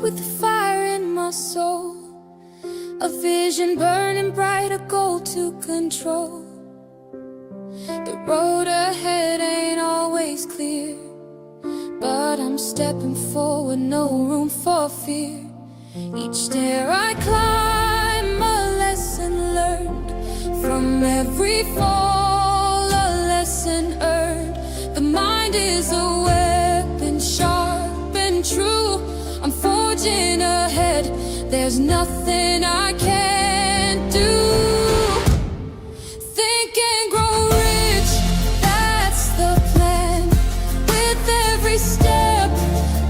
with the fire in my soul, a vision burning bright, a goal to control. The road ahead ain't always clear, but I'm stepping forward, no room for fear. Each stair I climb, a lesson learned. From every fall, a lesson earned. The mind is a weapon, sharp and true. I'm forging ahead, there's nothing I can't do. Think and grow rich, that's the plan. With every step,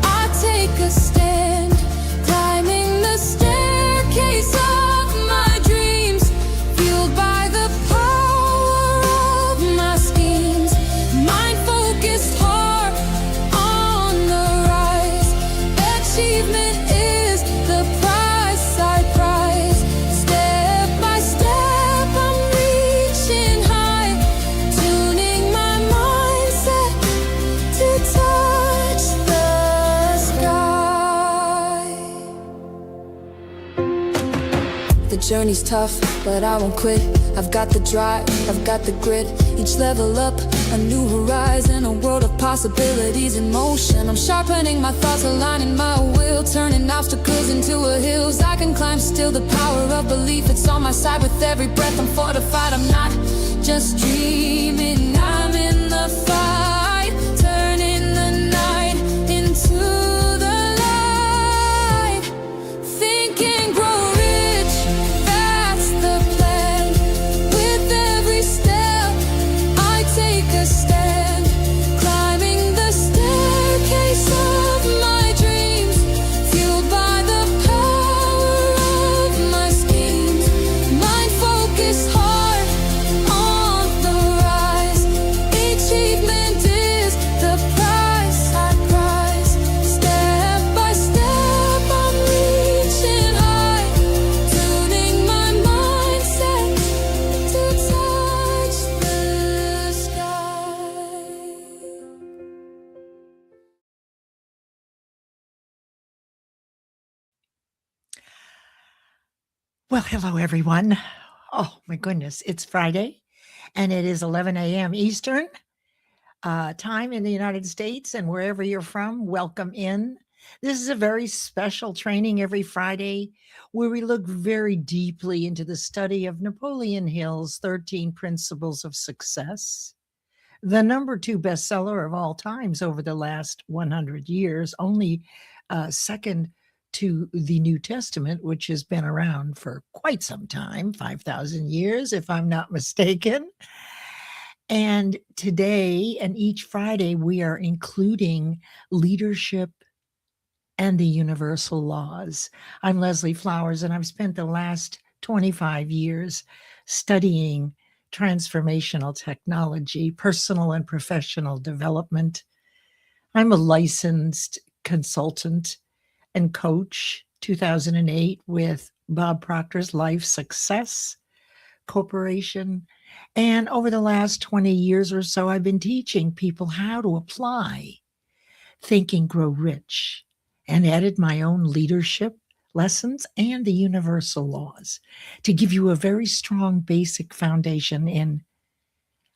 I take a stand. Climbing the staircase of my dreams, fueled by the power of my schemes. Mind-focused heart on the rise. Achievement is the price I prize. Step by step I'm reaching high, tuning my mindset to touch the sky. The journey's tough, but I won't quit. I've got the drive, I've got the grit. Each level up, a new horizon, a world of possibilities in motion. I'm sharpening my thoughts, aligning my will, turning obstacles into a hills I can climb. Still the power of belief, it's on my side. With every breath I'm fortified. I'm not just dreaming, I'm in the fight, turning the night into the light. Think and grow rich, that's the plan. With every step, I take a stand. Climbing the staircase of my dreams, fueled by the power of my schemes. Mind-focused heart on the rise. Achievement is the price I prize. Step by step I'm reaching high, tuning my mindset to touch the sky. Well, hello, everyone. Oh, my goodness. It's Friday, and it is 11 a.m. Eastern time in the United States, and wherever you're from, welcome in. This is a very special training every Friday where we look very deeply into the study of Napoleon Hill's 13 Principles of Success, the #2 bestseller of all times over the last 100 years, only second to the New Testament, which has been around for quite some time, 5,000 years, if I'm not mistaken. And today and each Friday, we are including leadership and the universal laws. I'm Leslie Flowers, and I've spent the last 25 years studying transformational technology, personal and professional development. I'm a licensed consultant and coach, 2008 with Bob Proctor's Life Success Corporation. And over the last 20 years or so, I've been teaching people how to apply Think and Grow Rich, and added my own leadership lessons and the universal laws to give you a very strong basic foundation in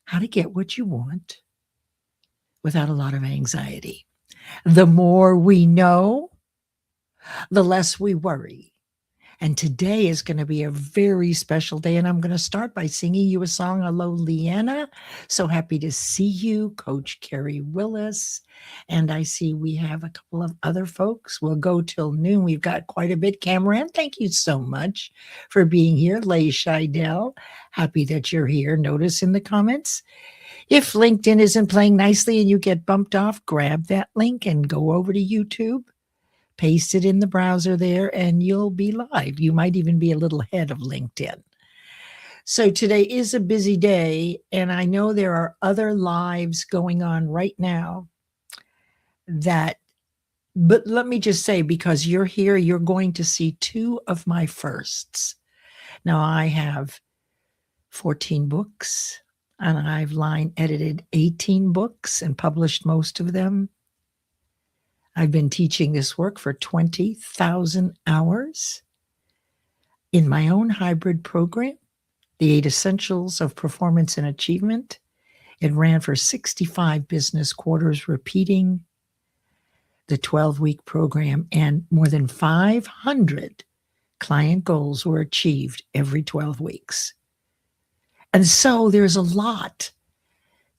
how to get what you want without a lot of anxiety. The more we know, the less we worry. And today is going to be a very special day. And I'm going to start by singing you a song. Hello, Leanna. So happy to see you, Coach Carrie Willis. And I see we have a couple of other folks. We'll go till noon. We've got quite a bit. Cameron, thank you so much for being here. Leigh Scheidel, happy that you're here. Notice in the comments, if LinkedIn isn't playing nicely and you get bumped off, grab that link and go over to YouTube. Paste it in the browser there and you'll be live. You might even be a little ahead of LinkedIn. So today is a busy day, and I know there are other lives going on right now but let me just say, because you're here, you're going to see two of my firsts. Now, I have 14 books, and I've line edited 18 books and published most of them. I've been teaching this work for 20,000 hours in my own hybrid program, The 8 Essentials of Performance and Achievement. It ran for 65 business quarters, repeating the 12-week program, and more than 500 client goals were achieved every 12 weeks. And so there's a lot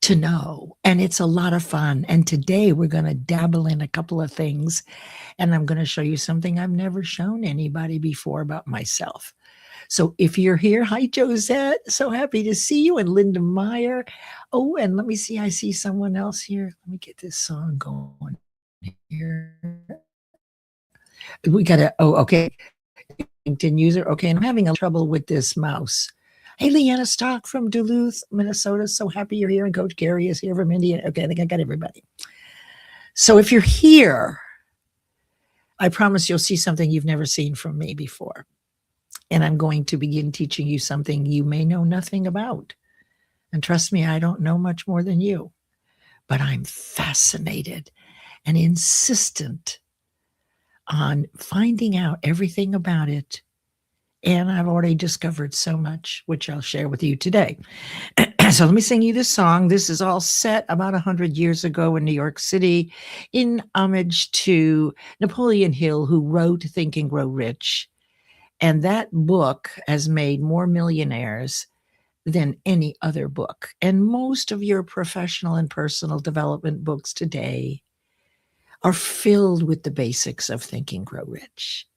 to know, and it's a lot of fun. And today we're going to dabble in a couple of things, and I'm going to show you something I've never shown anybody before about myself. So if you're here, hi, Josette. So happy to see you. And Linda Meyer. Oh, and let me see. I see someone else here. Let me get this song going here. We got to, oh, okay. LinkedIn user. Okay, and I'm having a trouble with this mouse. Hey, Leanna Stock from Duluth, Minnesota. So happy you're here. And Coach Gary is here from India. Okay, I think I got everybody. So if you're here, I promise you'll see something you've never seen from me before. And I'm going to begin teaching you something you may know nothing about. And trust me, I don't know much more than you, but I'm fascinated and insistent on finding out everything about it. And I've already discovered so much, which I'll share with you today. So let me sing you this song. This is all set about 100 years ago in New York City in homage to Napoleon Hill, who wrote Think and Grow Rich. And that book has made more millionaires than any other book. And most of your professional and personal development books today are filled with the basics of Think and Grow Rich.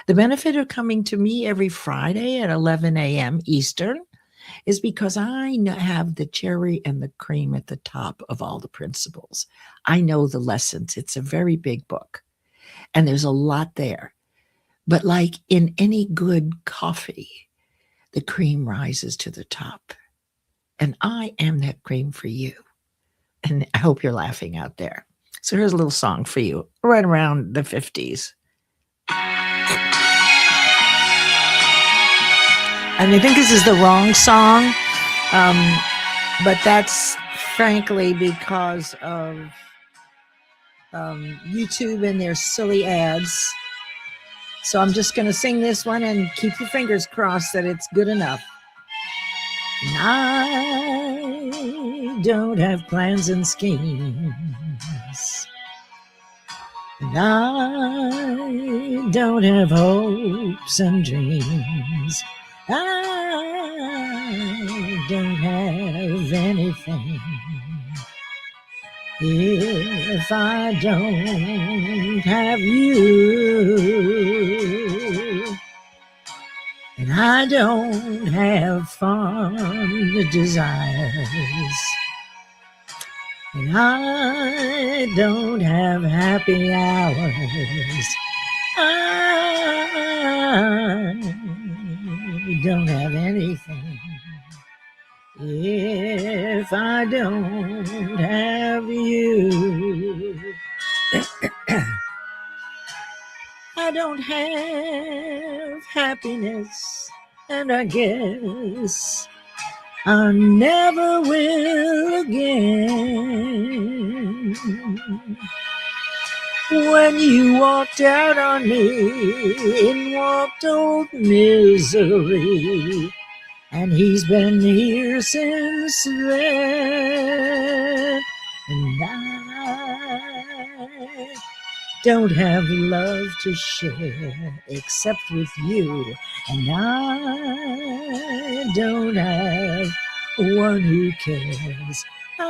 The benefit of coming to me every Friday at 11 a.m. Eastern is because I have the cherry and the cream at the top of all the principles. I know the lessons. It's a very big book, and there's a lot there. But like in any good coffee, the cream rises to the top. And I am that cream for you. And I hope you're laughing out there. So here's a little song for you right around the 50s. And I think this is the wrong song, but that's frankly because of YouTube and their silly ads. So I'm just going to sing this one and keep your fingers crossed that it's good enough. And I don't have plans and schemes. And I don't have hopes and dreams. I don't have anything if I don't have you. And I don't have fond desires. And I don't have happy hours. I don't have anything if I don't have you. I don't have happiness, and I guess I never will again. When you walked out on me and walked old misery, and he's been here since then. And I don't have love to share except with you. And I don't have one who cares. I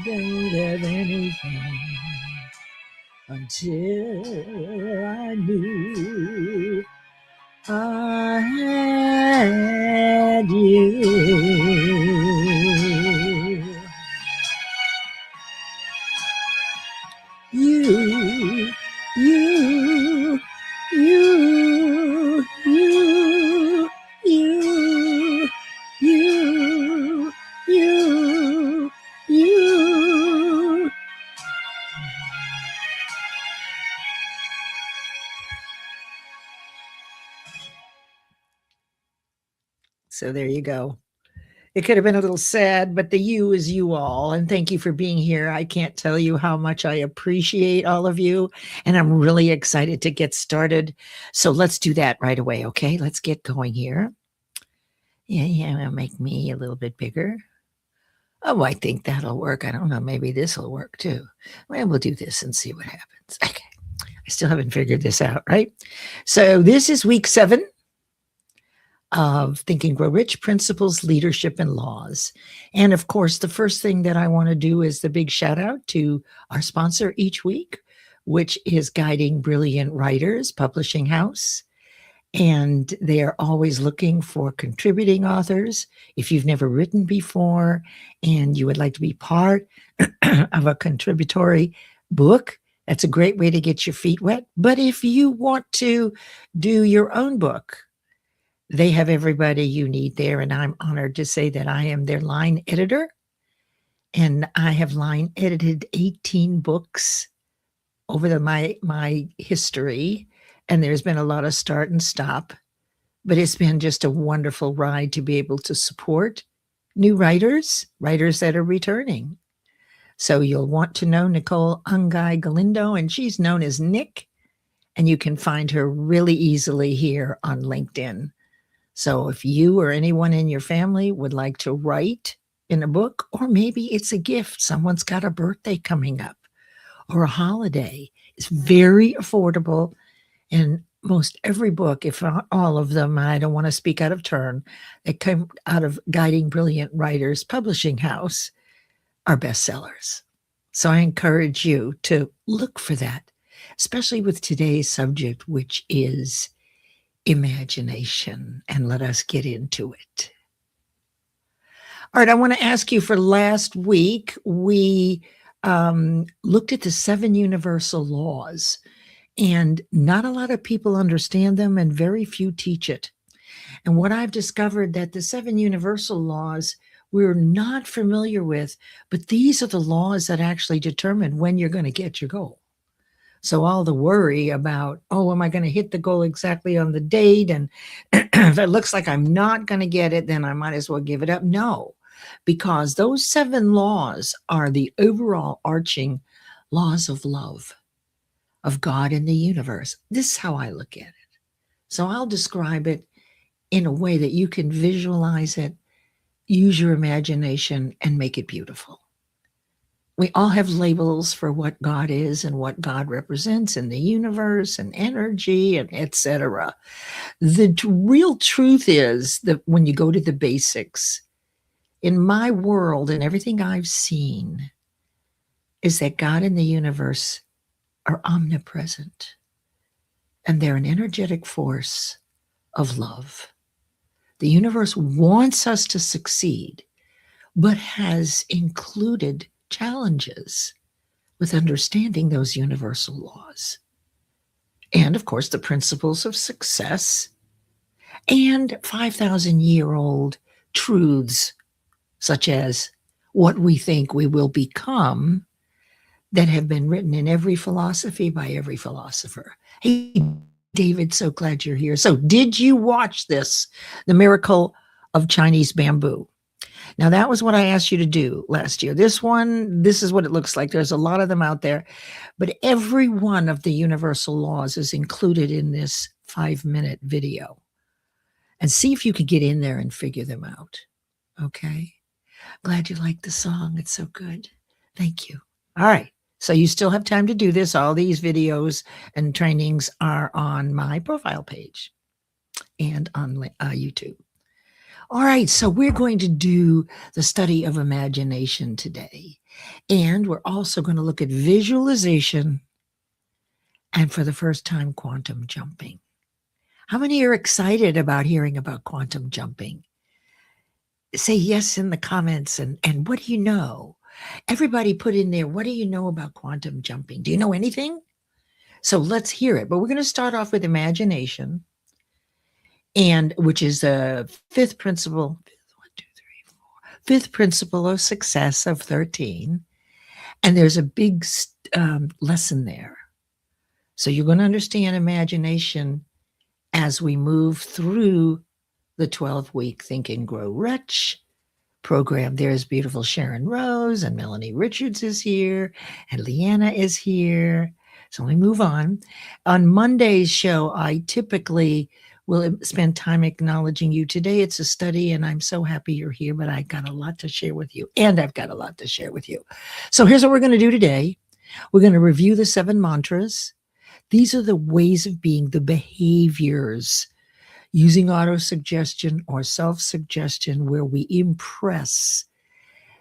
don't have anything until I knew I had you. You, you, you, you, you, you, you, you. So there you go. It could have been a little sad, but the you is you all. And thank you for being here. I can't tell you how much I appreciate all of you. And I'm really excited to get started. So let's do that right away. Okay, let's get going here. Yeah, I'll make me a little bit bigger. Oh, I think that'll work. I don't know. Maybe this will work too. Well, we'll do this and see what happens. Okay. I still haven't figured this out, right? So this is week 7 of Think and Grow Rich: Principles, Leadership, and Laws. And of course, the first thing that I want to do is the big shout out to our sponsor each week, which is Guiding Brilliant Writers Publishing House. And they are always looking for contributing authors. If you've never written before and you would like to be part of a contributory book, that's a great way to get your feet wet. But if you want to do your own book, they have everybody you need there. And I'm honored to say that I am their line editor. And I have line edited 18 books over my history. And there's been a lot of start and stop. But it's been just a wonderful ride to be able to support new writers that are returning. So you'll want to know Nicole Ungay Galindo, and she's known as Nick. And you can find her really easily here on LinkedIn. So if you or anyone in your family would like to write in a book, or maybe it's a gift, someone's got a birthday coming up or a holiday, it's very affordable. And most every book, if not all of them, I don't want to speak out of turn, that come out of Guiding Brilliant Writers Publishing House are bestsellers. So I encourage you to look for that, especially with today's subject, which is imagination, and let us get into it. All right, I want to ask you, for last week, we looked at the 7 universal laws, and not a lot of people understand them and very few teach it. And what I've discovered, that the 7 universal laws we're not familiar with, but these are the laws that actually determine when you're going to get your goal. So all the worry about, oh, am I going to hit the goal exactly on the date? And if it looks like I'm not going to get it, then I might as well give it up. No, because those 7 laws are the overall arching laws of love, of God and the universe. This is how I look at it. So I'll describe it in a way that you can visualize it, use your imagination, and make it beautiful. We all have labels for what God is and what God represents in the universe and energy and etc. The real truth is that when you go to the basics, in my world and everything I've seen, is that God and the universe are omnipresent. And they're an energetic force of love. The universe wants us to succeed, but has included challenges with understanding those universal laws. And of course, the principles of success and 5,000-year-old truths, such as what we think we will become, that have been written in every philosophy by every philosopher. Hey, David, so glad you're here. So did you watch this, The Miracle of Chinese Bamboo? Now, that was what I asked you to do last year. This one, this is what it looks like. There's a lot of them out there, but every one of the universal laws is included in this 5-minute video. And see if you can get in there and figure them out. Okay? Glad you liked the song. It's so good. Thank you. All right. So you still have time to do this. All these videos and trainings are on my profile page and on YouTube. All right, so we're going to do the study of imagination today. And we're also going to look at visualization and, for the first time, quantum jumping. How many are excited about hearing about quantum jumping? Say yes in the comments. And what do you know? Everybody put in there, what do you know about quantum jumping? Do you know anything? So let's hear it. But we're going to start off with imagination, and which is the fifth principle of success of 13. And there's a big lesson there. So you're going to understand imagination as we move through the 12-week Think and Grow Rich program. There's beautiful Sharon Rose, and Melanie Richards is here, and Leanna is here. So let me move on. On Monday's show, I typically will spend time acknowledging you. Today it's a study, and I'm so happy you're here, but I got a lot to share with you, and I've got a lot to share with you. So here's what we're going to do today. We're going to review the 7 mantras. These are the ways of being, the behaviors, using autosuggestion or self-suggestion, where we impress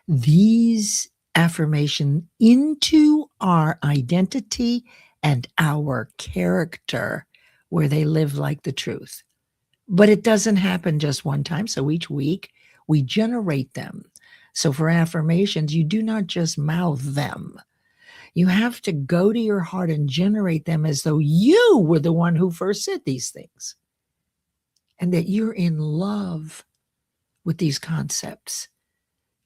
these affirmations into our identity and our character, where they live like the truth. But it doesn't happen just one time. So each week we generate them. So for affirmations, you do not just mouth them. You have to go to your heart and generate them as though you were the one who first said these things, and that you're in love with these concepts.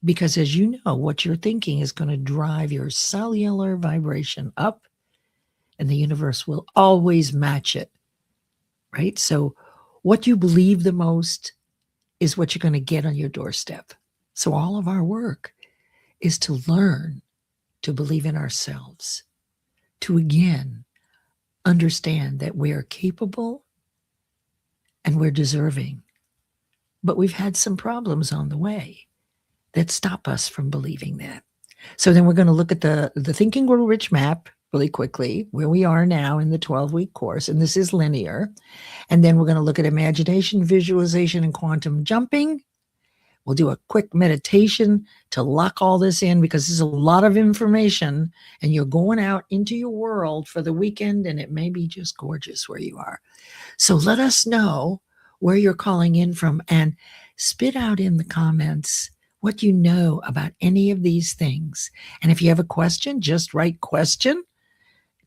Because as you know, what you're thinking is going to drive your cellular vibration up, and the universe will always match it, right? So what you believe the most is what you're going to get on your doorstep. So all of our work is to learn to believe in ourselves, to again understand that we are capable and we're deserving. But we've had some problems on the way that stop us from believing that. So then we're going to look at the Think and Grow Rich map really quickly, where we are now in the 12-week course, and this is linear. And then we're going to look at imagination, visualization, and quantum jumping. We'll do a quick meditation to lock all this in, because there's a lot of information, and you're going out into your world for the weekend, and it may be just gorgeous where you are. So let us know where you're calling in from, and spit out in the comments what you know about any of these things. And if you have a question, just write question,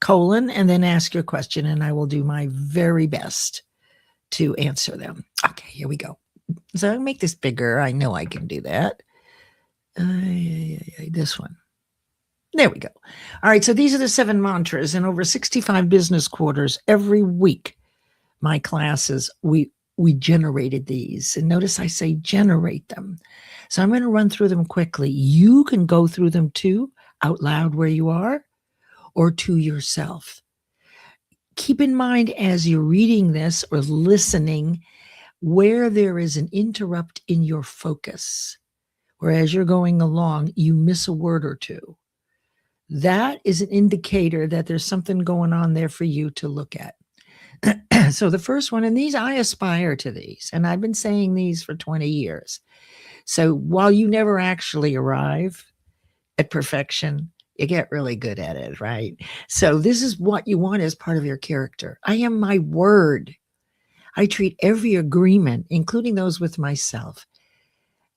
colon, and then ask your question, and I will do my very best to answer them. Okay, here we go. So I'll make this bigger. I know I can do that. This one. There we go. All right, so these are the 7 mantras, and over 65 business quarters every week. My classes, we generated these. And notice I say generate them. So I'm going to run through them quickly. You can go through them too, out loud where you are, or to yourself. Keep in mind as you're reading this or listening, where there is an interrupt in your focus, where as you're going along, you miss a word or two. That is an indicator that there's something going on there for you to look at. So the first one, and these, I aspire to these, and I've been saying these for 20 years. So while you never actually arrive at perfection, you get really good at it, right? So this is what you want as part of your character. I am my word. I treat every agreement, including those with myself,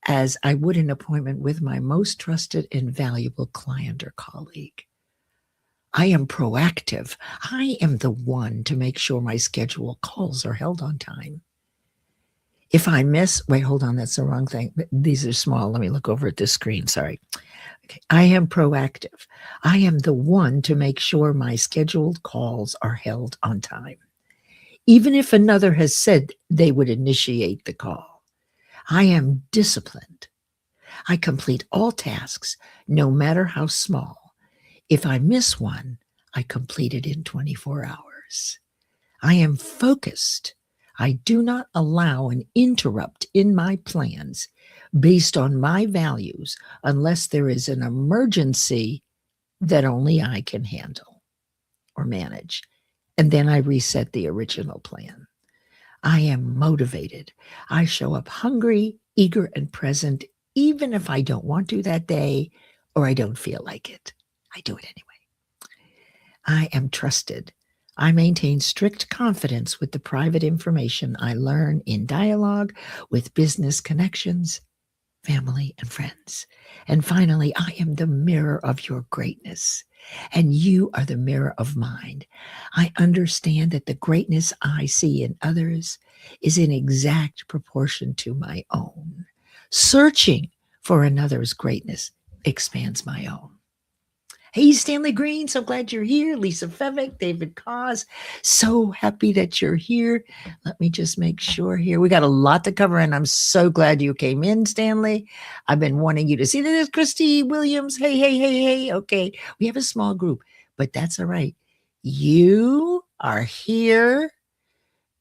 as I would an appointment with my most trusted and valuable client or colleague. I am proactive. I am the one to make sure my scheduled calls are held on time. If I miss, wait, hold on, that's the wrong thing. These are small. Let me look over at this screen. Sorry. Okay. I am proactive. I am the one to make sure my scheduled calls are held on time. Even if another has said they would initiate the call. I am disciplined. I complete all tasks, no matter how small. If I miss one, I complete it in 24 hours. I am focused. I do not allow an interrupt in my plans based on my values unless there is an emergency that only I can handle or manage. And then I reset the original plan. I am motivated. I show up hungry, eager, and present, even if I don't want to that day or I don't feel like it. I do it anyway. I am trusted. I maintain strict confidence with the private information I learn in dialogue with business connections, family, and friends. And finally, I am the mirror of your greatness, and you are the mirror of mine. I understand that the greatness I see in others is in exact proportion to my own. Searching for another's greatness expands my own. Hey, Stanley Green, so glad you're here. Lisa Fevick, David Cause, so happy that you're here. Let me just make sure here. We got a lot to cover, and I'm so glad you came in, Stanley. I've been wanting you to see. There's Christy Williams. Hey, hey, hey, hey. Okay, we have a small group, but that's all right. You are here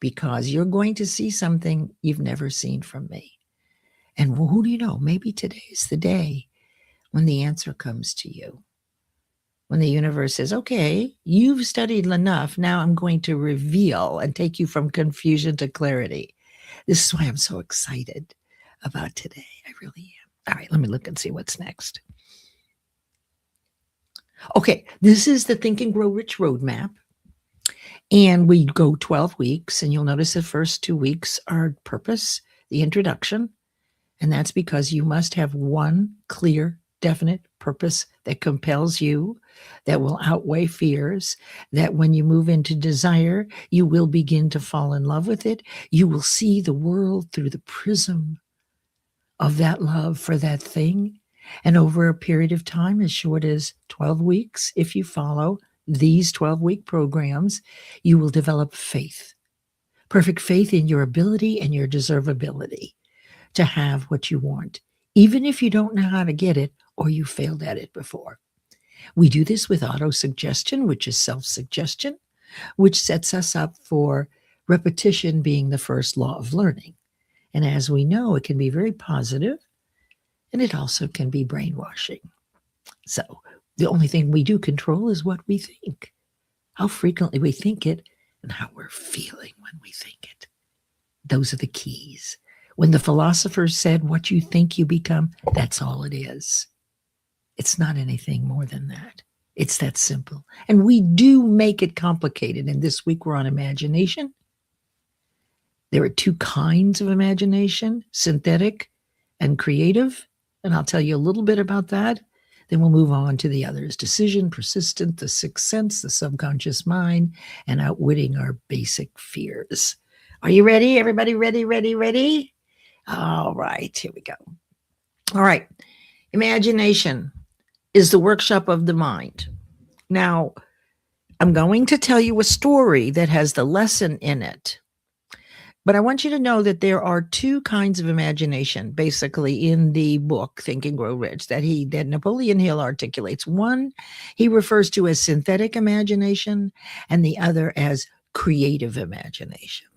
because you're going to see something you've never seen from me. And who do you know? Maybe today is the day when the answer comes to you. When the universe says, okay, you've studied enough. Now I'm going to reveal and take you from confusion to clarity. This is why I'm so excited about today. I really am. All right, let me look and see what's next. Okay, this is the Think and Grow Rich roadmap. And we go 12 weeks, and you'll notice the first 2 weeks are purpose, the introduction. And that's because you must have one clear, definite purpose that compels you, that will outweigh fears, that when you move into desire, you will begin to fall in love with it. You will see the world through the prism of that love for that thing. And over a period of time, as short as 12 weeks, if you follow these 12-week programs, you will develop faith, perfect faith in your ability and your deservability to have what you want, even if you don't know how to get it or you failed at it before. We do this with auto-suggestion, which is self-suggestion, which sets us up for repetition being the first law of learning. And as we know, it can be very positive, and it also can be brainwashing. So the only thing we do control is what we think, how frequently we think it, and how we're feeling when we think it. Those are the keys. When the philosophers said, what you think you become, that's all it is. It's not anything more than that. It's that simple. And we do make it complicated. And this week we're on imagination. There are two kinds of imagination, synthetic and creative. And I'll tell you a little bit about that. Then we'll move on to the others: decision, persistent, the sixth sense, the subconscious mind, and outwitting our basic fears. Are you ready? Everybody ready, ready, ready? All right, here we go. All right. Imagination is the workshop of the mind. Now, I'm going to tell you a story that has the lesson in it. But I want you to know that there are two kinds of imagination, basically, in the book, Think and Grow Rich, that Napoleon Hill articulates. One, he refers to as synthetic imagination, and the other as creative imagination.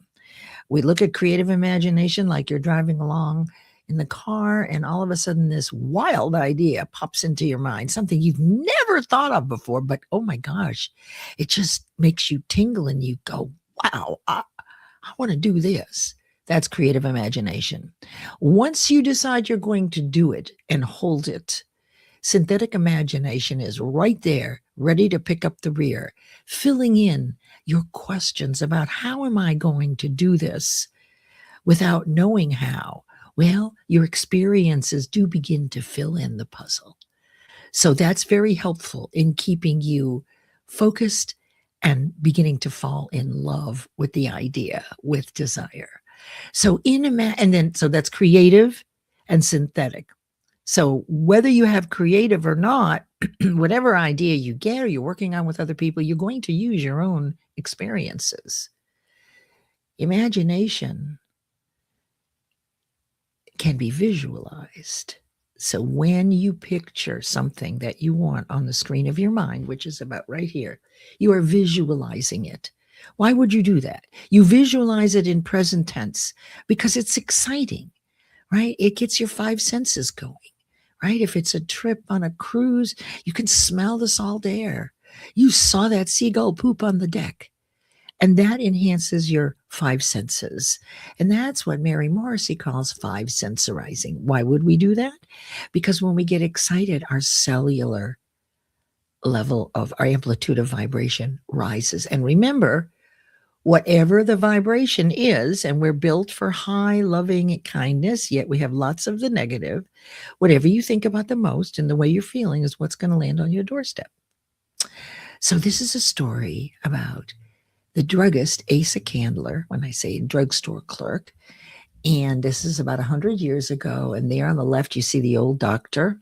We look at creative imagination like you're driving along in the car, and all of a sudden this wild idea pops into your mind, something you've never thought of before, but oh my gosh, it just makes you tingle and you go, wow, I want to do this. That's creative imagination. Once you decide you're going to do it and hold it, synthetic imagination is right there, ready to pick up the rear, filling in your questions about how am I going to do this without knowing how. Well, your experiences do begin to fill in the puzzle. So that's very helpful in keeping you focused and beginning to fall in love with the idea, with desire. So so that's creative and synthetic. So whether you have creative or not, whatever idea you get or you're working on with other people, you're going to use your own experiences. Imagination can be visualized. So when you picture something that you want on the screen of your mind, which is about right here, you are visualizing it. Why would you do that? You visualize it in present tense because it's exciting, right? It gets your five senses going, right? If it's a trip on a cruise, you can smell the salt air. You saw that seagull poop on the deck. And that enhances your five senses. And that's what Mary Morrissey calls five sensorizing. Why would we do that? Because when we get excited, our cellular level of our amplitude of vibration rises. And remember, whatever the vibration is, and we're built for high loving kindness, yet we have lots of the negative, whatever you think about the most and the way you're feeling is what's going to land on your doorstep. So this is a story about the druggist, Asa Candler, when I say drugstore clerk, and this is about 100 years ago, and there on the left, you see the old doctor,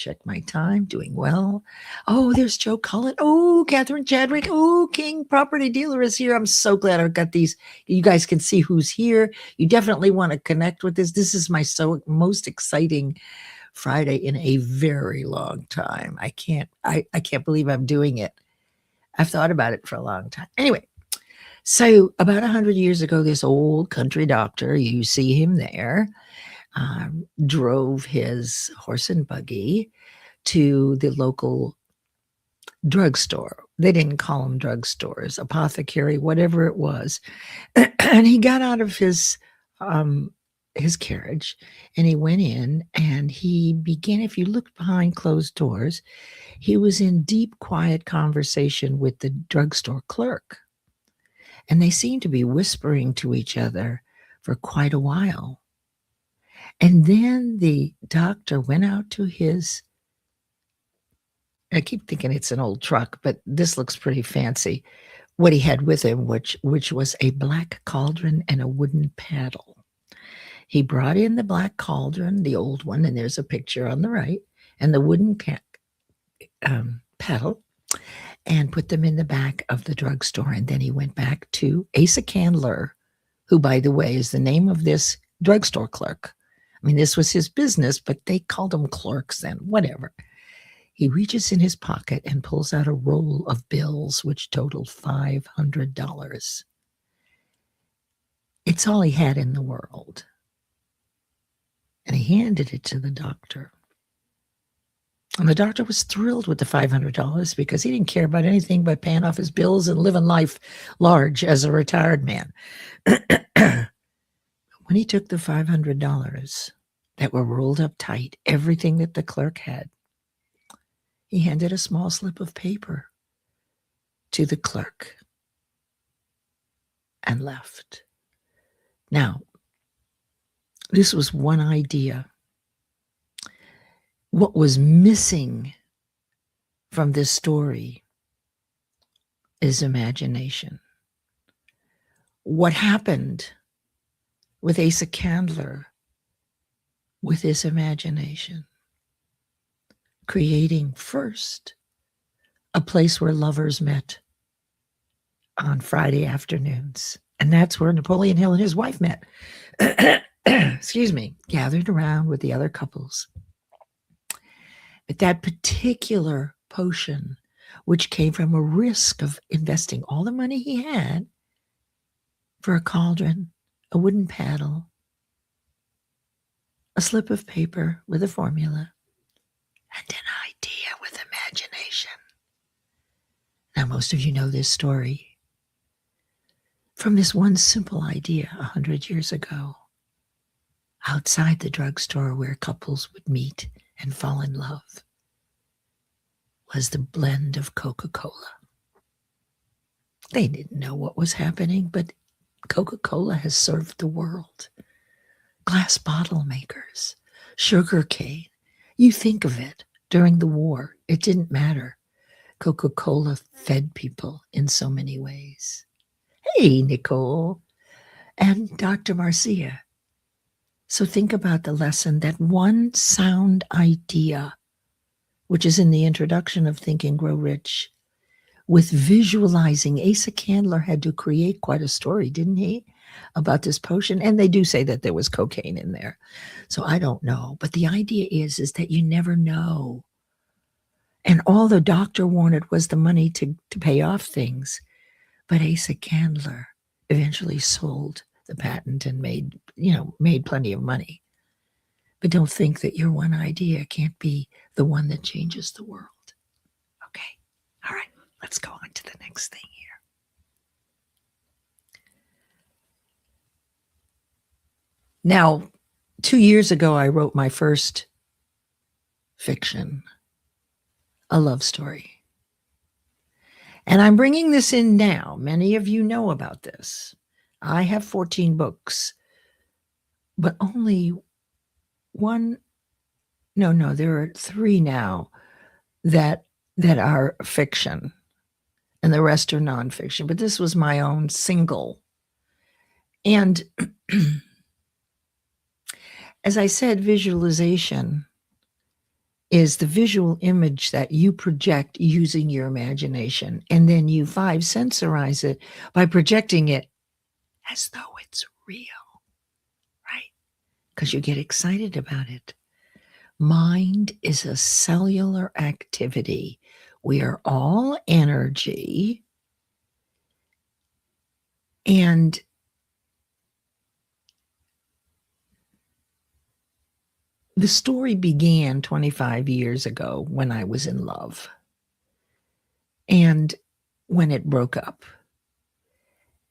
check my time. Doing well. Oh, there's Joe Cullen. Oh, Catherine Chadwick. Oh, King Property Dealer is here. I'm so glad I've got these. You guys can see who's here. You definitely want to connect with this. This is my most exciting Friday in a very long time. I can't believe I'm doing it. I've thought about it for a long time. Anyway, so about 100 years ago, this old country doctor, you see him there, drove his horse and buggy to the local drugstore. They didn't call them drugstores, apothecary, whatever it was. And he got out of his carriage and he went in and he began, if you looked behind closed doors, he was in deep, quiet conversation with the drugstore clerk. And they seemed to be whispering to each other for quite a while. And then the doctor went out to his, I keep thinking it's an old truck, but this looks pretty fancy, what he had with him, which was a black cauldron and a wooden paddle. He brought in the black cauldron, the old one, and there's a picture on the right, and the wooden paddle, and put them in the back of the drugstore. And then he went back to 𝘧𝘩𝘪, who, by the way, is the name of this drugstore clerk. I mean, this was his business, but they called them clerks then, whatever. He reaches in his pocket and pulls out a roll of bills, which totaled $500. It's all he had in the world. And he handed it to the doctor. And the doctor was thrilled with the $500 because he didn't care about anything but paying off his bills and living life large as a retired man. When he took the $500 that were rolled up tight, everything that the clerk had, he handed a small slip of paper to the clerk and left. Now, this was one idea. What was missing from this story is imagination. What happened with 𝘧𝘩𝘪 with his imagination? Creating first a place where lovers met on Friday afternoons. And that's where Napoleon Hill and his wife met. Excuse me, gathered around with the other couples. But that particular potion, which came from a risk of investing all the money he had for a cauldron, a wooden paddle, a slip of paper with a formula, and an idea with imagination. Now, most of you know this story from this one simple idea 100 years ago, outside the drugstore where couples would meet and fall in love, was the blend of Coca-Cola. They didn't know what was happening, but Coca-Cola has served the world. Glass bottle makers, sugar cane. You think of it, during the war, it didn't matter. Coca-Cola fed people in so many ways. Hey, Nicole and Dr. Marcia. So think about the lesson, that one sound idea, which is in the introduction of Think and Grow Rich, with visualizing. 𝘧𝘩𝘪 had to create quite a story, didn't he, about this potion? And they do say that there was cocaine in there. So I don't know. But the idea is that you never know. And all the doctor wanted was the money to pay off things. But 𝘧𝘩𝘪 eventually sold the patent and made plenty of money. But don't think that your one idea can't be the one that changes the world. Okay. All right. Let's go on to the next thing here. Now, 2 years ago, I wrote my first fiction, a love story. And I'm bringing this in now. Many of you know about this. I have 14 books, but only there are 3 now that are fiction, and the rest are nonfiction. But this was my own single. And as I said, visualization is the visual image that you project using your imagination, and then you five sensorize it by projecting it as though it's real, right? Because you get excited about it. Mind is a cellular activity. We are all energy, and the story began 25 years ago when I was in love and when it broke up.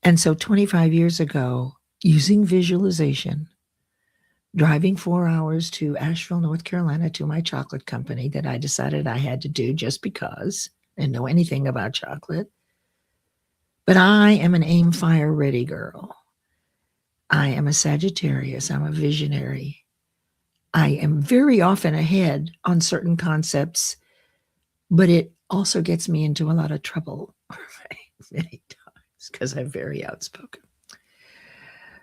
And so 25 years ago, using visualization, driving 4 hours to Asheville, North Carolina to my chocolate company that I decided I had to do just because I didn't know anything about chocolate. But I am an aim, fire, ready girl. I am a Sagittarius. I'm a visionary. I am very often ahead on certain concepts, but it also gets me into a lot of trouble many times because I'm very outspoken.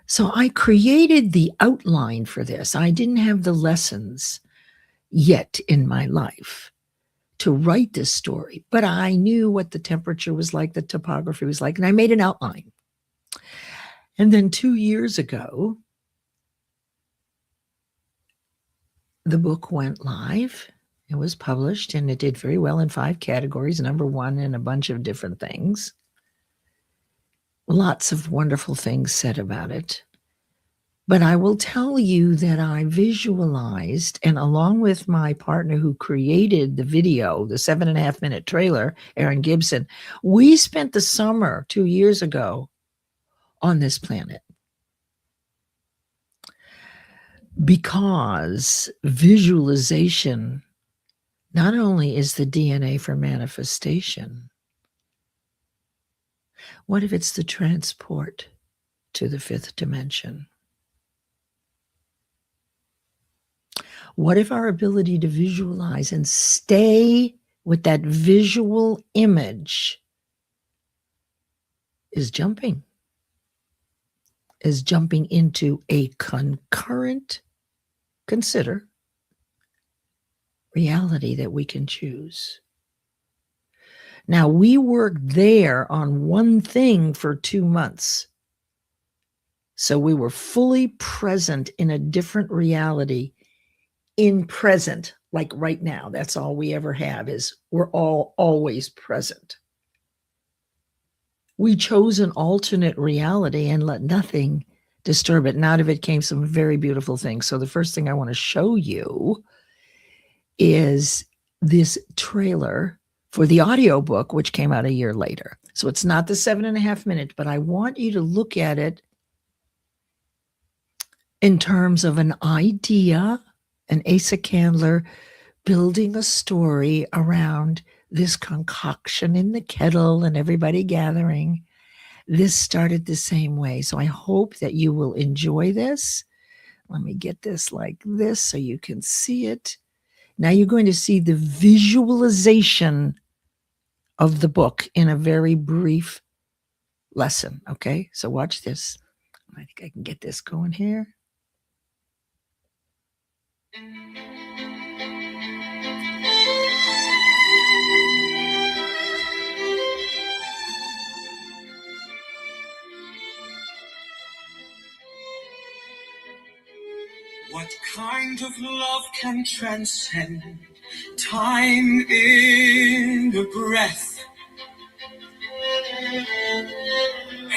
So I created the outline for this. I didn't have the lessons yet in my life to write this story, but I knew what the temperature was like, the topography was like, and I made an outline. And then 2 years ago, the book went live. It was published, and it did very well in 5 categories, #1 in a bunch of different things. Lots of wonderful things said about it. But I will tell you that I visualized, and along with my partner who created the video, the 7.5-minute trailer, Aaron Gibson, we spent the summer 2 years ago on this planet. Because visualization not only is the DNA for manifestation, what if it's the transport to the 5th dimension? What if our ability to visualize and stay with that visual image is jumping into a concurrent, consider, reality that we can choose. Now, we worked there on one thing for 2 months. So we were fully present in a different reality in present, like right now. That's all we ever have, is we're all always present. We chose an alternate reality and let nothing disturb it. And out of it came some very beautiful things. So the first thing I want to show you is this trailer for the audiobook, which came out a year later. So it's not the 7.5 minutes, but I want you to look at it in terms of an idea, an Asa Candler building a story around this concoction in the kettle and everybody gathering. This started the same way. So I hope that you will enjoy this. Let me get this like this so you can see it. Now you're going to see the visualization of the book in a very brief lesson. Okay, so watch this. I think I can get this going here. What kind of love can transcend time in a breath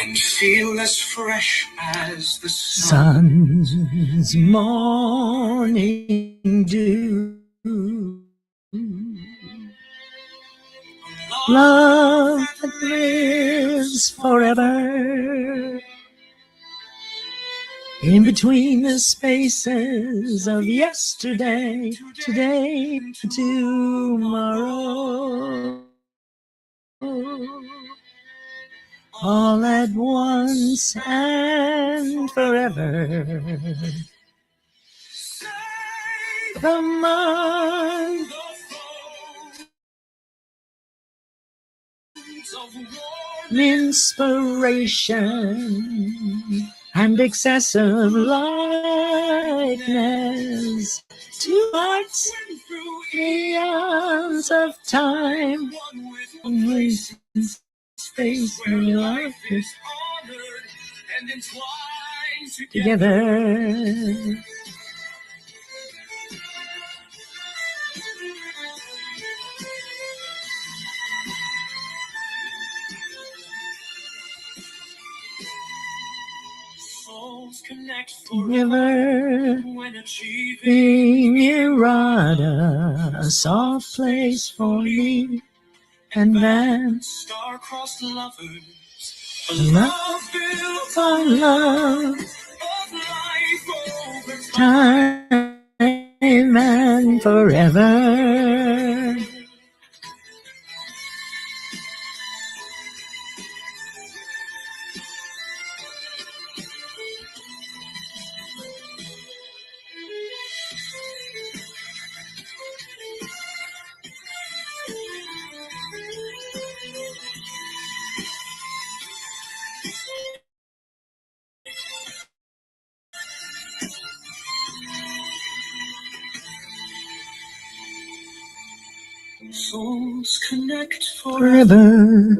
and feel as fresh as the sun's morning dew? Love that lives forever in between the spaces of yesterday, today, and tomorrow. All at once and forever. Come on. Inspiration and excessive lightness ways, two hearts, eons of time, ways in space, and life is together. River, being Irada, a soft place for me, and then star-crossed lovers, love built on love, of life over time and forever. Souls connect forever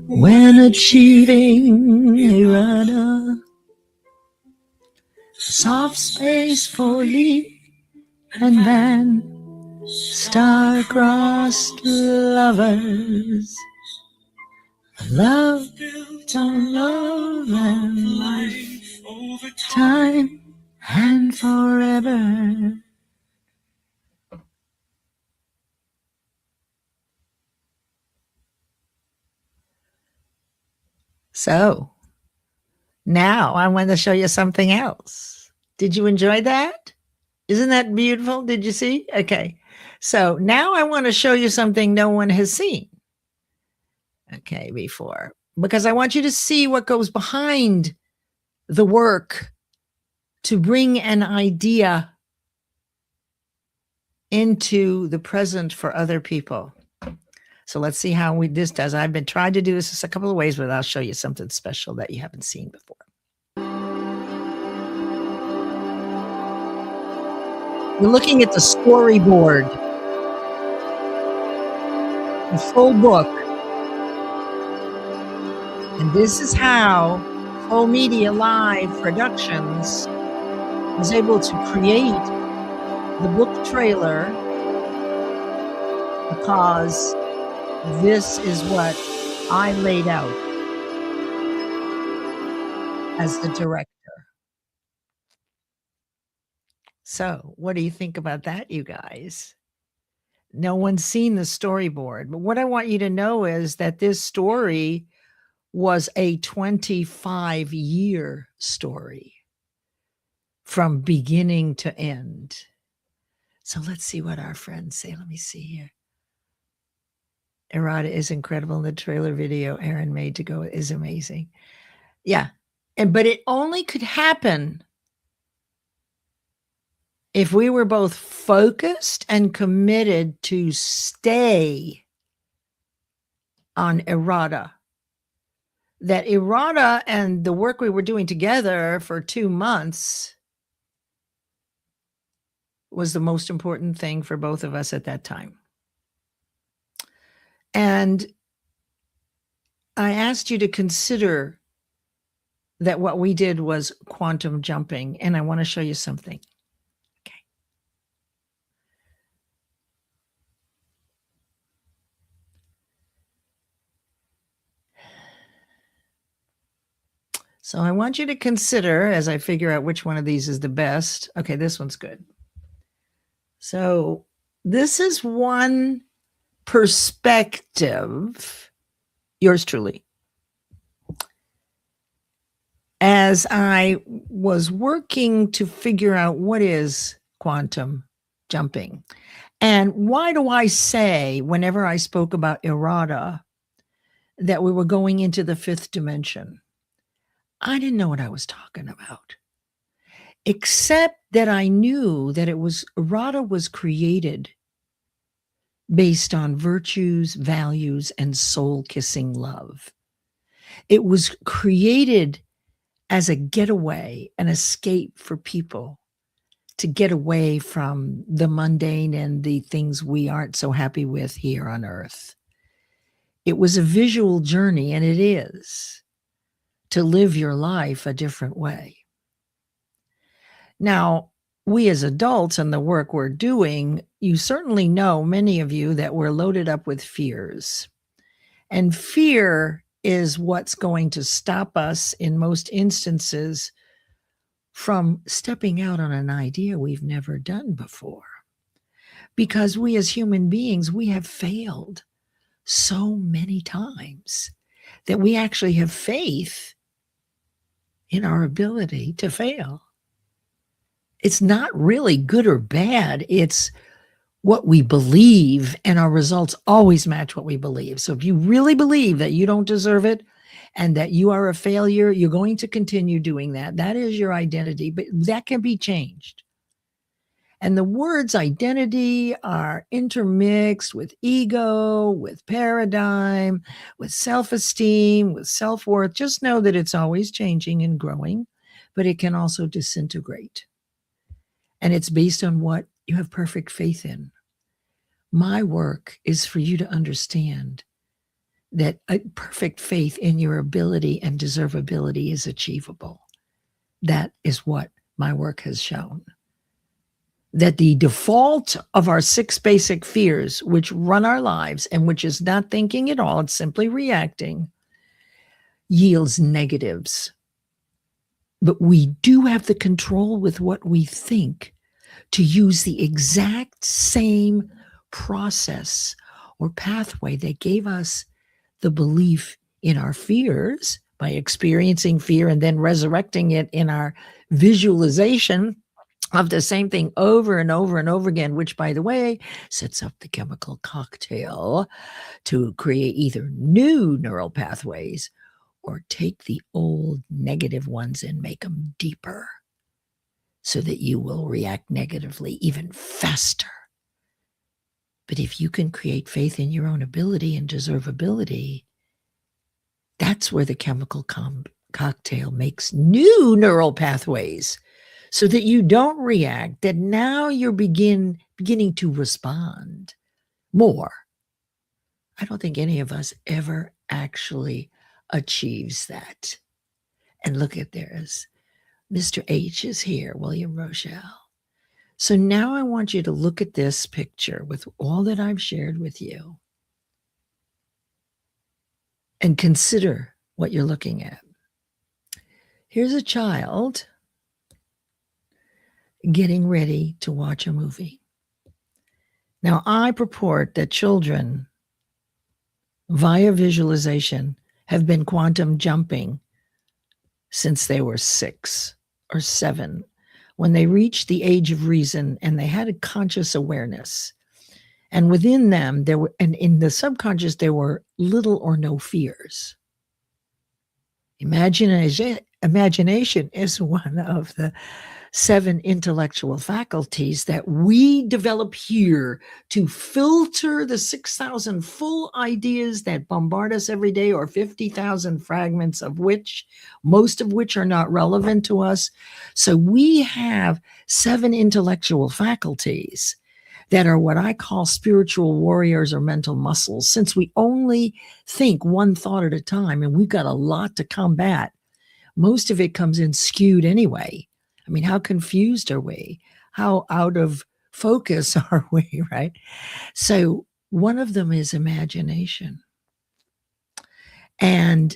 when achieving Irada. Soft space for Lee and Van, star-crossed lovers. Love built on love and life over time and forever. So, now I want to show you something else. Did you enjoy that? Isn't that beautiful? Did you see? Okay. So now I want to show you something no one has seen. Okay, before. Because I want you to see what goes behind the work to bring an idea into the present for other people. So let's see how this does. I've been trying to do this a couple of ways, but I'll show you something special that you haven't seen before. We're looking at the storyboard, the full book. And this is how Full Media Live Productions was able to create the book trailer, because this is what I laid out as the director. So what do you think about that, you guys? No one's seen the storyboard, but what I want you to know is that this story was a 25-year story from beginning to end. So let's see what our friends say. Let me see here. Errata is incredible in the trailer video Aaron made to go is amazing. Yeah. But it only could happen if we were both focused and committed to stay on Errata. That Errata and the work we were doing together for 2 months was the most important thing for both of us at that time. And I asked you to consider that what we did was quantum jumping, and I want to show you something. Okay. So I want you to consider, as I figure out which one of these is the best. Okay, this one's good. So this is one perspective, yours truly. As I was working to figure out what is quantum jumping, and why do I say whenever I spoke about Errata that we were going into the 5th dimension? I didn't know what I was talking about, except that I knew that Errata was created based on virtues, values, and soul-kissing love. It was created as a getaway, an escape for people to get away from the mundane and the things we aren't so happy with here on earth. It was a visual journey, and it is, to live your life a different way. Now, we as adults and the work we're doing, you certainly know, many of you, that we're loaded up with fears. And fear is what's going to stop us in most instances from stepping out on an idea we've never done before. Because we as human beings, we have failed so many times that we actually have faith in our ability to fail. It's not really good or bad. It's what we believe, and our results always match what we believe. So if you really believe that you don't deserve it and that you are a failure, you're going to continue doing that. That is your identity, but that can be changed. And the words identity are intermixed with ego, with paradigm, with self-esteem, with self-worth. Just know that it's always changing and growing, but it can also disintegrate. And it's based on what you have perfect faith in. My work is for you to understand that a perfect faith in your ability and deservability is achievable. That is what my work has shown. That the default of our 6 basic fears, which run our lives and which is not thinking at all, it's simply reacting, yields negatives. But we do have the control with what we think to use the exact same process or pathway that gave us the belief in our fears by experiencing fear and then resurrecting it in our visualization of the same thing over and over and over again, which, by the way, sets up the chemical cocktail to create either new neural pathways or take the old negative ones and make them deeper so that you will react negatively even faster. But if you can create faith in your own ability and deservability, that's where the chemical cocktail makes new neural pathways so that you don't react, that now you're beginning to respond more. I don't think any of us ever actually achieves that. And look at there's Mr. H is here, William Rochelle. So now I want you to look at this picture with all that I've shared with you and consider what you're looking at. Here's a child getting ready to watch a movie. Now, I purport that children, via visualization, have been quantum jumping since they were 6 or 7, when they reached the age of reason and they had a conscious awareness. And within them, and in the subconscious, there were little or no fears. Imagination is one of the 7 intellectual faculties that we develop here to filter the 6,000 full ideas that bombard us every day, or 50,000 fragments of which, most of which are not relevant to us. So we have 7 intellectual faculties that are what I call spiritual warriors or mental muscles, since we only think one thought at a time and we've got a lot to combat. Most of it comes in skewed anyway. I mean, how confused are we? How out of focus are we, right? So one of them is imagination. And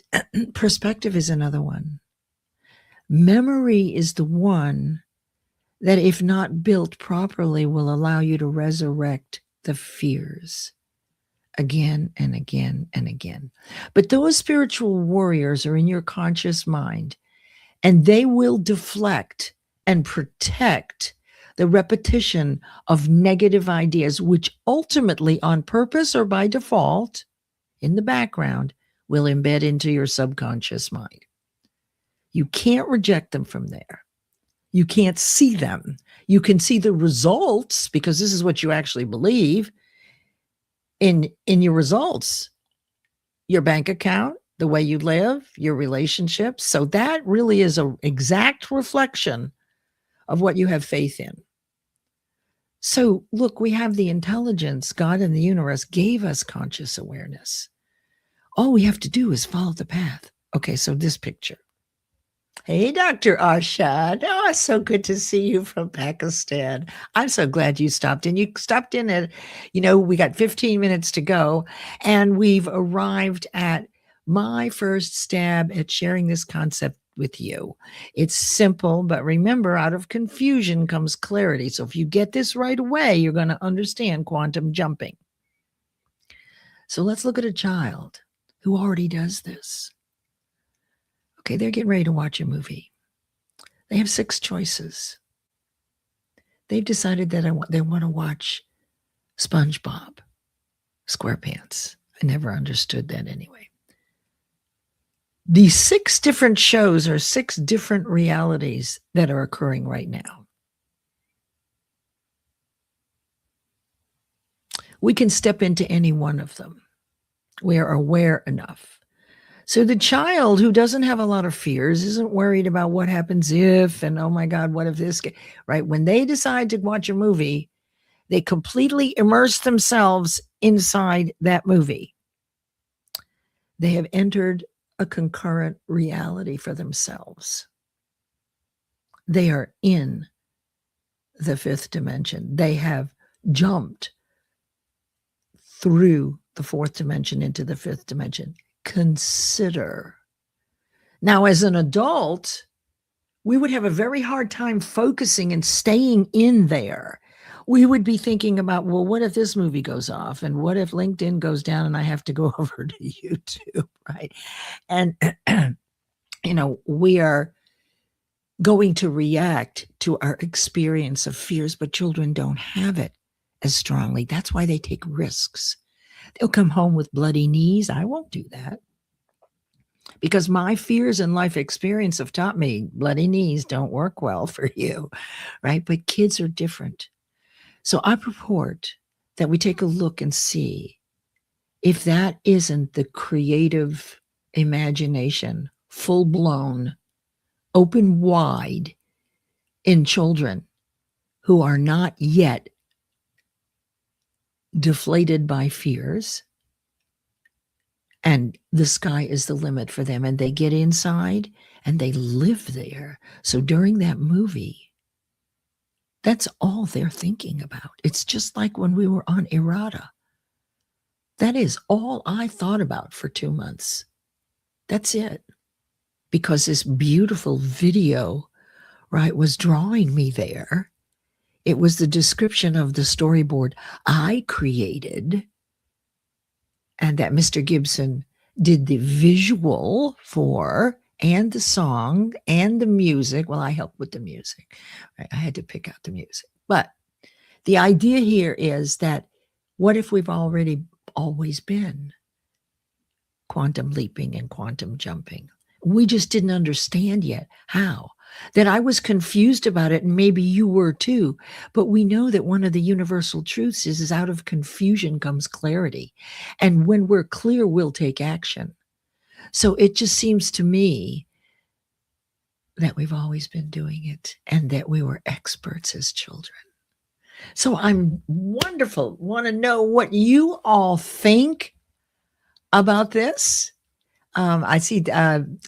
perspective is another one. Memory is the one that, if not built properly, will allow you to resurrect the fears again and again and again. But those spiritual warriors are in your conscious mind, and they will deflect and protect the repetition of negative ideas, which ultimately, on purpose or by default, in the background, will embed into your subconscious mind. You can't reject them from there. You can't see them. You can see the results, because this is what you actually believe in your results, your bank account, the way you live, your relationships. So that really is an exact reflection of what you have faith in. So look, we have the intelligence. God and the universe gave us conscious awareness. All we have to do is follow the path. Okay, so this picture. Hey, Dr. Arshad. Oh, it's so good to see you from Pakistan. I'm so glad you stopped in. You stopped in at, we got 15 minutes to go, and we've arrived at my first stab at sharing this concept with you. It's simple, but remember, out of confusion comes clarity. So if you get this right away, you're going to understand quantum jumping. So let's look at a child who already does this. Okay, they're getting ready to watch a movie. They have 6 choices. They've decided that they want to watch SpongeBob SquarePants. I never understood that anyway. These 6 different shows are 6 different realities that are occurring right now. We can step into any one of them. We are aware enough. So the child who doesn't have a lot of fears isn't worried about what happens if, and oh my God, what if this, right? When they decide to watch a movie, they completely immerse themselves inside that movie. They have entered a concurrent reality for themselves. They are in the 5th dimension. They have jumped through the 4th dimension into the 5th dimension. Consider. Now, as an adult, we would have a very hard time focusing and staying in there. We would be thinking about, well, what if this movie goes off? And what if LinkedIn goes down and I have to go over to YouTube, right? And, we are going to react to our experience of fears, but children don't have it as strongly. That's why they take risks. They'll come home with bloody knees. I won't do that. Because my fears and life experience have taught me bloody knees don't work well for you, right? But kids are different. So I purport that we take a look and see if that isn't the creative imagination, full-blown, open wide in children who are not yet deflated by fears, and the sky is the limit for them, and they get inside and they live there. So during that movie, that's all they're thinking about. It's just like when we were on Errata. That is all I thought about for 2 months. That's it. Because this beautiful video, right, was drawing me there. It was the description of the storyboard I created, and that Mr. Gibson did the visual for, and the song, and the music. Well, I helped with the music. Right? I had to pick out the music. But the idea here is that what if we've always been quantum leaping and quantum jumping? We just didn't understand yet how. That I was confused about it, and maybe you were too. But we know that one of the universal truths is out of confusion comes clarity. And when we're clear, we'll take action. So it just seems to me that we've always been doing it and that we were experts as children. So I'm wonderful. Want to know what you all think about this? I see,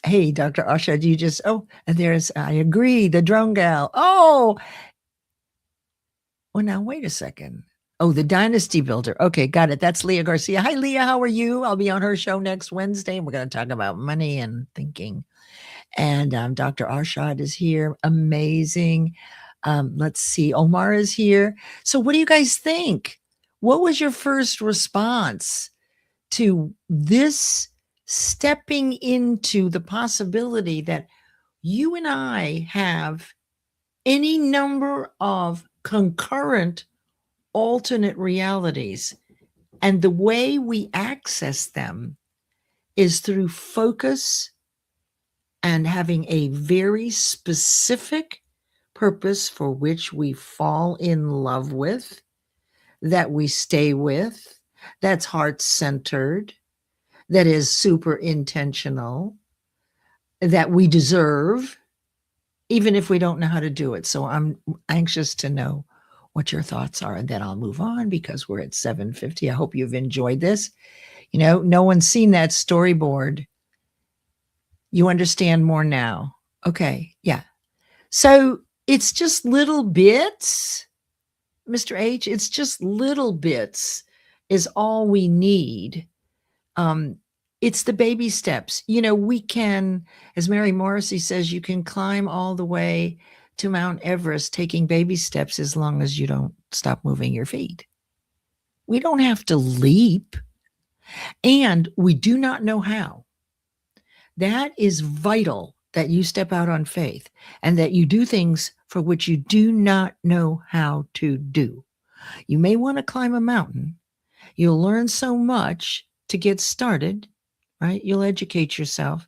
hey, Dr. Arshad, you just, and there's, I agree, the drone gal. Oh, well, now, wait a second. Oh, the Dynasty Builder. Okay, got it. That's Leah Garcia. Hi, Leah, how are you? I'll be on her show next Wednesday, and we're going to talk about money and thinking. And Dr. Arshad is here. Amazing. Let's see. Omar is here. So what do you guys think? What was your first response to this stepping into the possibility that you and I have any number of concurrent alternate realities, and the way we access them is through focus and having a very specific purpose for which we fall in love with, that we stay with, that's heart-centered, that is super intentional, that we deserve, even if we don't know how to do it. So I'm anxious to know what your thoughts are, and then I'll move on because we're at 7:50. I hope you've enjoyed this. You know, no one's seen that storyboard. You understand more now. Okay, yeah. So it's just little bits, Mr. H. It's just little bits is all we need. It's the baby steps. You know, we can, as Mary Morrissey says, you can climb all the way to Mount Everest taking baby steps as long as you don't stop moving your feet. We don't have to leap, and we do not know how. That is vital, that you step out on faith and that you do things for which you do not know how to do. You may want to climb a mountain. You'll learn so much to get started, right? You'll educate yourself,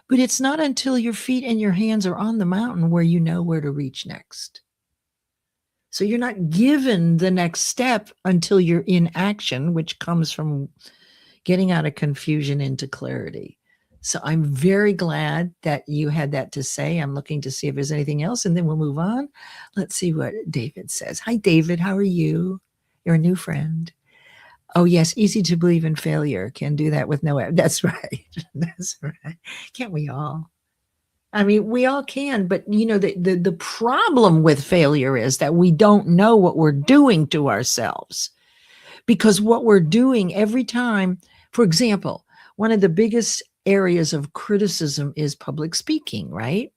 but it's not until your feet and your hands are on the mountain where you know where to reach next. So you're not given the next step until you're in action, which comes from getting out of confusion into clarity. So I'm very glad that you had that to say. I'm looking to see if there's anything else, and then we'll move on. Let's see what David says. Hi, David. How are you? You're a new friend. Oh, yes. Easy to believe in failure. Can do that with no. That's right. That's right. Can't we all? I mean, we all can, but you know, the problem with failure is that we don't know what we're doing to ourselves, because what we're doing every time, for example, one of the biggest areas of criticism is public speaking, right?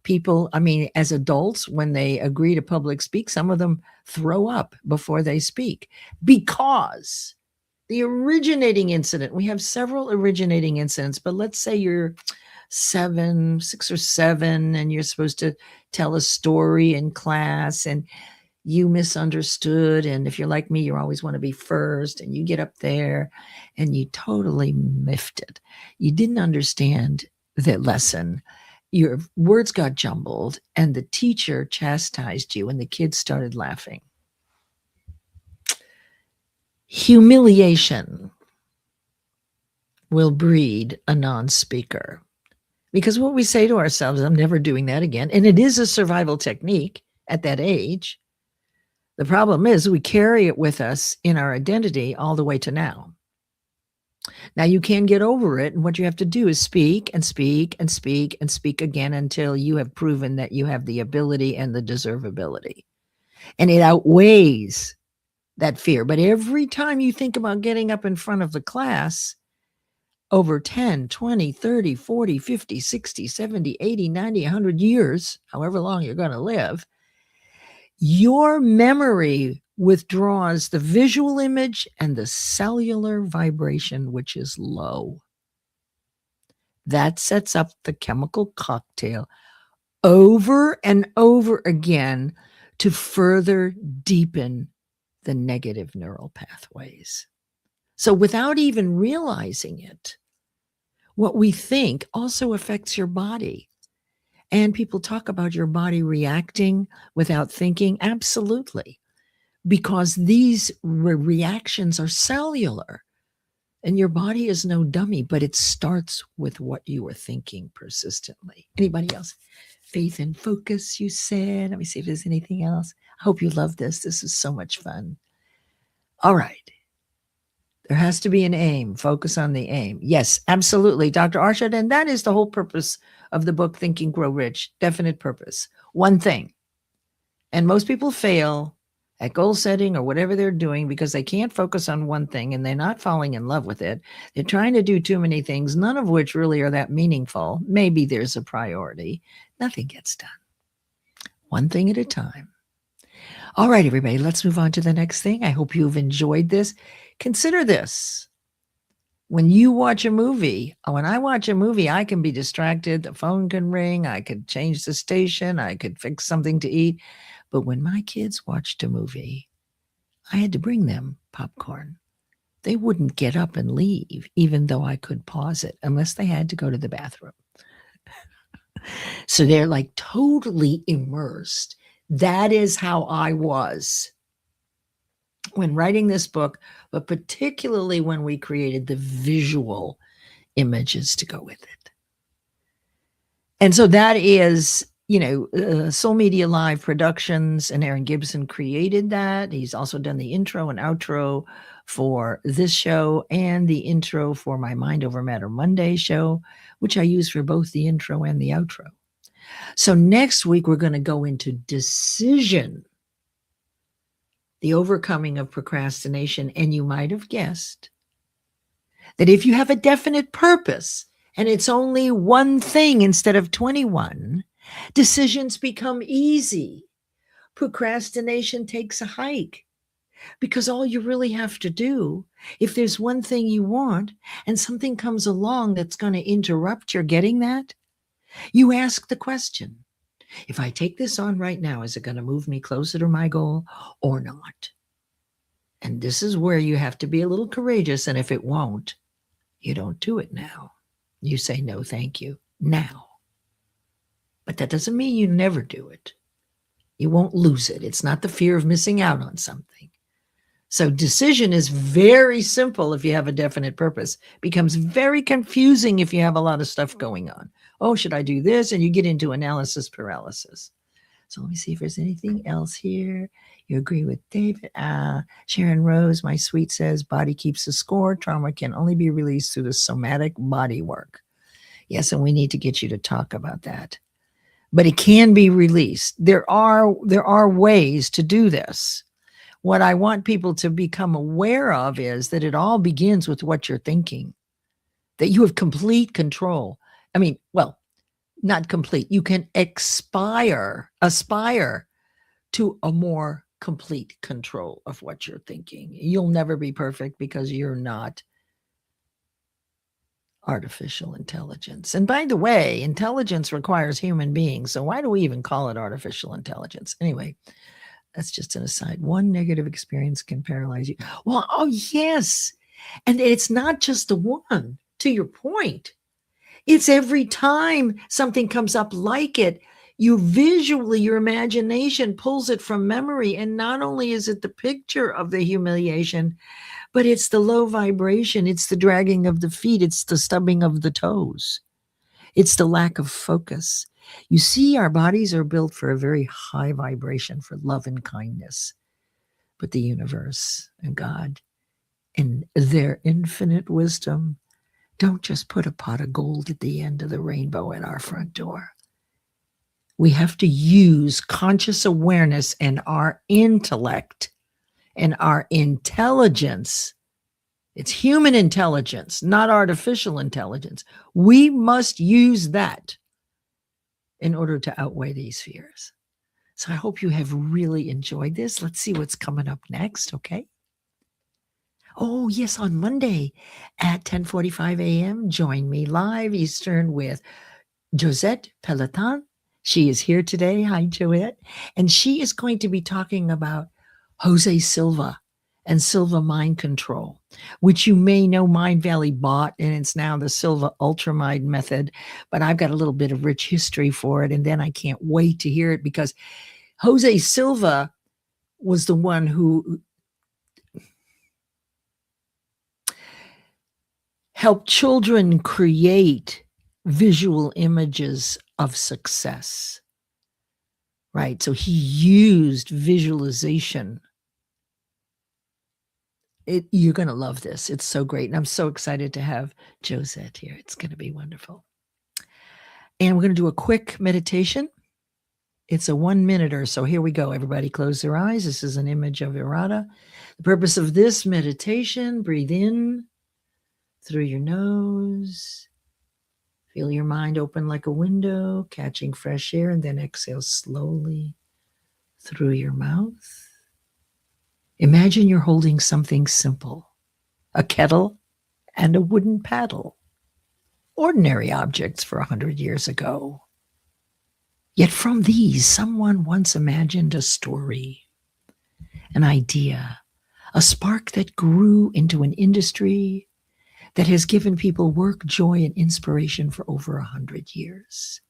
People, I mean, as adults, when they agree to public speak, some of them throw up before they speak because the originating incident, we have several originating incidents, but let's say you're 6 or 7, and you're supposed to tell a story in class and you misunderstood. And if you're like me, you always want to be first, and you get up there and you totally miffed it. You didn't understand the lesson. Your words got jumbled and the teacher chastised you and the kids started laughing. Humiliation will breed a non-speaker, because what we say to ourselves, I'm never doing that again. And it is a survival technique at that age. The problem is we carry it with us in our identity all the way to now. Now you can get over it, and what you have to do is speak and speak and speak and speak again until you have proven that you have the ability and the deservability. And it outweighs that fear. But every time you think about getting up in front of the class, over 10, 20, 30, 40, 50, 60, 70, 80, 90, 100 years, however long you're going to live, your memory withdraws the visual image and the cellular vibration, which is low. That sets up the chemical cocktail over and over again to further deepen the negative neural pathways. So without even realizing it, what we think also affects your body. And people talk about your body reacting without thinking. Absolutely. Because these reactions are cellular. And your body is no dummy, but it starts with what you are thinking persistently. Anybody else? Faith and focus, you said. Let me see if there's anything else. I hope you love this. This is so much fun. All right. There has to be an aim. Focus on the aim. Yes, absolutely, Dr. Arshad. And that is the whole purpose of the book, Think and Grow Rich. Definite purpose. One thing. And most people fail at goal setting or whatever they're doing because they can't focus on one thing and they're not falling in love with it. They're trying to do too many things, none of which really are that meaningful. Maybe there's a priority. Nothing gets done. One thing at a time. All right, everybody, let's move on to the next thing. I hope you've enjoyed this. Consider this. When you watch a movie, when I watch a movie, I can be distracted. The phone can ring. I could change the station. I could fix something to eat. But when my kids watched a movie, I had to bring them popcorn. They wouldn't get up and leave, even though I could pause it, unless they had to go to the bathroom. So they're like totally immersed. That is how I was when writing this book, but particularly when we created the visual images to go with it. And so that is, Soul Media Live Productions and Aaron Gibson created that. He's also done the intro and outro for this show and the intro for my Mind Over Matter Monday show, which I use for both the intro and the outro. So next week, we're going to go into decision, the overcoming of procrastination. And you might have guessed that if you have a definite purpose and it's only one thing instead of 21, decisions become easy. Procrastination takes a hike, because all you really have to do, if there's one thing you want and something comes along that's going to interrupt your getting that, you ask the question, if I take this on right now, is it going to move me closer to my goal or not? And this is where you have to be a little courageous. And if it won't, you don't do it now. You say, no, thank you, now. But that doesn't mean you never do it. You won't lose it. It's not the fear of missing out on something. So decision is very simple if you have a definite purpose. Becomes very confusing if you have a lot of stuff going on. Oh, should I do this? And you get into analysis paralysis. So let me see if there's anything else here. You agree with David? Sharon Rose, my sweet, says, body keeps the score. Trauma can only be released through the somatic body work. Yes, and we need to get you to talk about that. But it can be released. There are ways to do this. What I want people to become aware of is that it all begins with what you're thinking, that you have complete control. I mean, well, not complete. You can aspire to a more complete control of what you're thinking. You'll never be perfect because you're not artificial intelligence. And by the way, intelligence requires human beings. So why do we even call it artificial intelligence? Anyway, that's just an aside. One negative experience can paralyze you. Well, oh yes. And it's not just the one, to your point. It's every time something comes up like it, you visually, your imagination pulls it from memory. And not only is it the picture of the humiliation, but it's the low vibration. It's the dragging of the feet. It's the stubbing of the toes. It's the lack of focus. You see, our bodies are built for a very high vibration, for love and kindness. But the universe and God, in their infinite wisdom, don't just put a pot of gold at the end of the rainbow at our front door. We have to use conscious awareness and our intellect and our intelligence. It's human intelligence, not artificial intelligence. We must use that in order to outweigh these fears. So I hope you have really enjoyed this. Let's see what's coming up next, okay? Oh, yes, on Monday at 10:45 a.m., join me live Eastern with Josette Peloton. She is here today. Hi, Joette. And she is going to be talking about Jose Silva and Silva Mind Control, which you may know Mind Valley bought, and it's now the Silva Ultramind method. But I've got a little bit of rich history for it, and then I can't wait to hear it, because Jose Silva was the one who helped children create visual images of success, right? So he used visualization. You're going to love this. It's so great. And I'm so excited to have Josette here. It's going to be wonderful. And we're going to do a quick meditation. It's a 1 minute or so. Here we go. Everybody close their eyes. This is an image of Irada. The purpose of this meditation, breathe in through your nose. Feel your mind open like a window, catching fresh air, and then exhale slowly through your mouth. Imagine you're holding something simple, a kettle and a wooden paddle, ordinary objects for 100 years ago. Yet from these, someone once imagined a story, an idea, a spark that grew into an industry that has given people work, joy, and inspiration for over 100 years.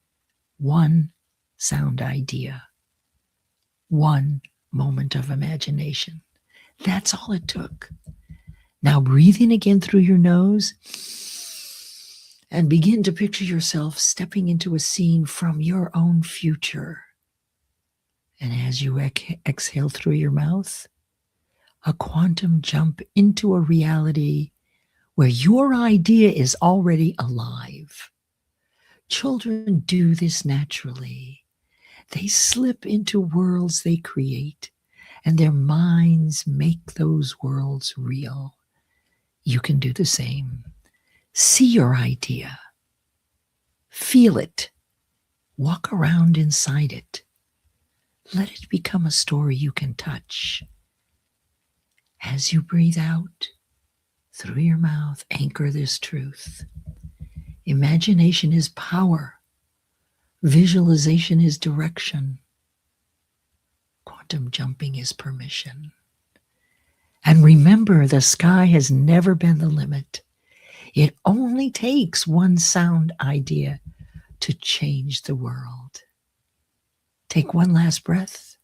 One sound idea, one moment of imagination. That's all it took. Now breathe in again through your nose and begin to picture yourself stepping into a scene from your own future. And as you exhale through your mouth, a quantum jump into a reality where your idea is already alive. Children do this naturally. They slip into worlds they create, and their minds make those worlds real. You can do the same. See your idea. Feel it. Walk around inside it. Let it become a story you can touch. As you breathe out through your mouth, anchor this truth. Imagination is power. Visualization is direction. Quantum jumping is permission. And remember, the sky has never been the limit. It only takes one sound idea to change the world. Take one last breath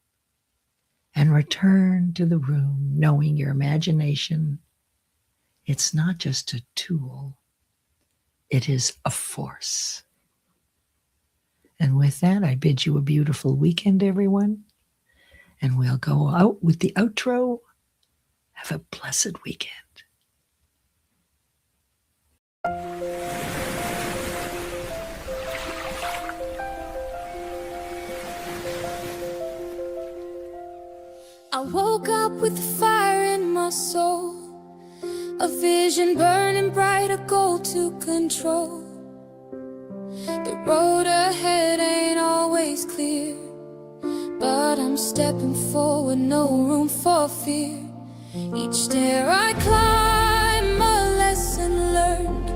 and return to the room, knowing your imagination, it's not just a tool, it is a force. And with that, I bid you a beautiful weekend, everyone. And we'll go out with the outro. Have a blessed weekend. I woke up with fire in my soul, a vision burning bright, a goal to control. The road ahead ain't always clear, but I'm stepping forward, no room for fear. Each stair I climb, a lesson learned.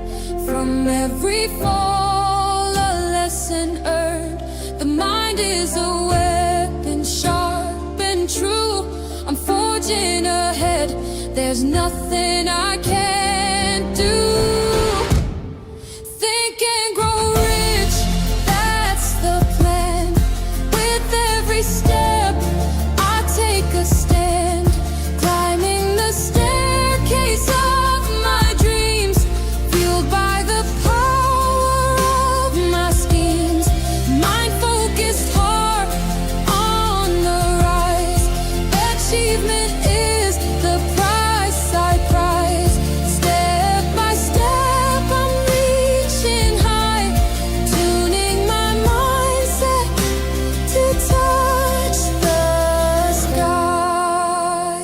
From every fall, a lesson earned. The mind is a weapon, sharp and true. I'm forging ahead, there's nothing I can't do. Think and grow rich, that's the plan. With every step, I take a stand. Climbing the staircase of my dreams, fueled by the power of my schemes. Mind-focused heart on the rise. Achievement is the price I prize. Step by step I'm reaching high, tuning my mindset to touch the sky.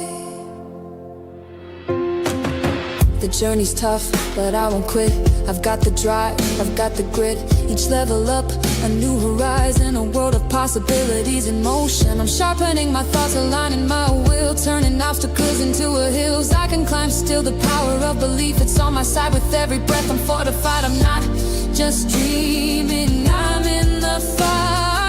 The journey's tough, but I won't quit. I've got the drive, I've got the grit. Each level up, a new horizon, a world of possibilities in motion. I'm sharpening my thoughts, aligning my will, turning obstacles into hills I can climb still. The power of belief, it's on my side. With every breath I'm fortified. I'm not just dreaming, I'm in the fight.